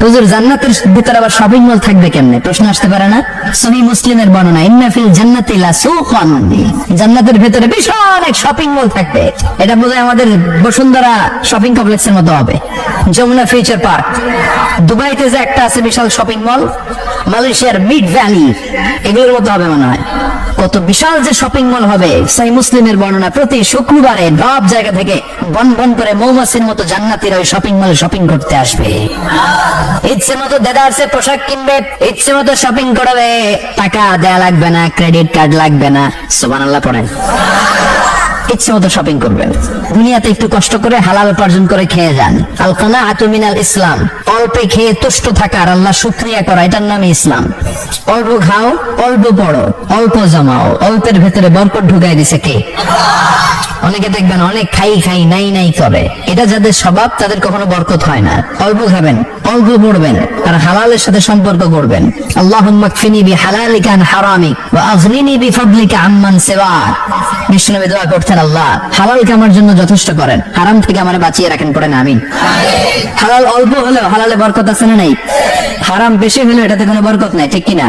হুজুর জান্নাতের ভিতরে আবার শপিং মল থাকবে কেমনে? প্রশ্ন আসতে পারে না? সহিহ মুসলিমের বর্ণনা, ইন্না ফিল জান্নাতি লাসুকান, জান্নাতের ভিতরে বিশাল এক শপিং মল থাকবে। এটা বোধহয় আমাদের বসুন্ধরা শপিং কমপ্লেক্সের মতো হবে, যমুনা ফিউচার পার্ক। দুবাইতে যে একটা আছে বিশাল শপিং মল, মালয়েশিয়ার মিড ভ্যালি, এগুলোর মতো হবে মনে হয়। কত বিশাল যে শপিং মল হবে। সহিহ মুসলিমের বর্ণনা, প্রতি শুক্রবারে সব জায়গা থেকে বন বন করে মৌমাছির মতো জান্নাতীরা ওই শপিং মলে শপিং করতে আসবে। ইচ্ছে মতো দেদারসে পোশাক কিনবে, ইচ্ছে মতো শপিং করবে, টাকা দেয়া লাগবে না, ক্রেডিট কার্ড লাগবে না। সুবহানাল্লাহ পড়েন। ইচ্ছে মতো শপিং করবেন। দুনিয়াতে একটু কষ্ট করে হালাল উপার্জন করে খেয়ে যান। আল কানাআতু মিনাল ইসলাম, অল্পে খেয়ে তুষ্ট থাকা আর আল্লাহ শুকরিয়া করা, এটার নামই ইসলাম। অল্প খাও, অল্প পড়ো, অল্প জমাও, অল্পের ভেতরে বরকত ঢুকাই দিছে কে? অনেকে দেখবেন অনেক খাই খাই নাই নাই করে, এটা যাদের স্বভাব তাদের কখনো বরকত হয় না। অল্প খাবেন, অল্প পড়বেন আর হালালের সাথে সম্পর্ক করবেন। আল্লাহুম্মা কফিনি বিহালালিকা আন হারামিক ওয়া আগনিনি বিফাদলিকা আম্মান সিওয়াক। বিষ্ণু দোয়া করতেন, আল্লাহ হালালকে আমার জন্য যথেষ্ট করেন, হারাম থেকে আমারে বাঁচিয়ে রাখেন, পড়েন আমিন। হালাল অল্প হলেও হালালে বরকত আছে না নাই? হারাম বেশি হলেও এটাতে কোনো বরকত নাই, ঠিক কিনা?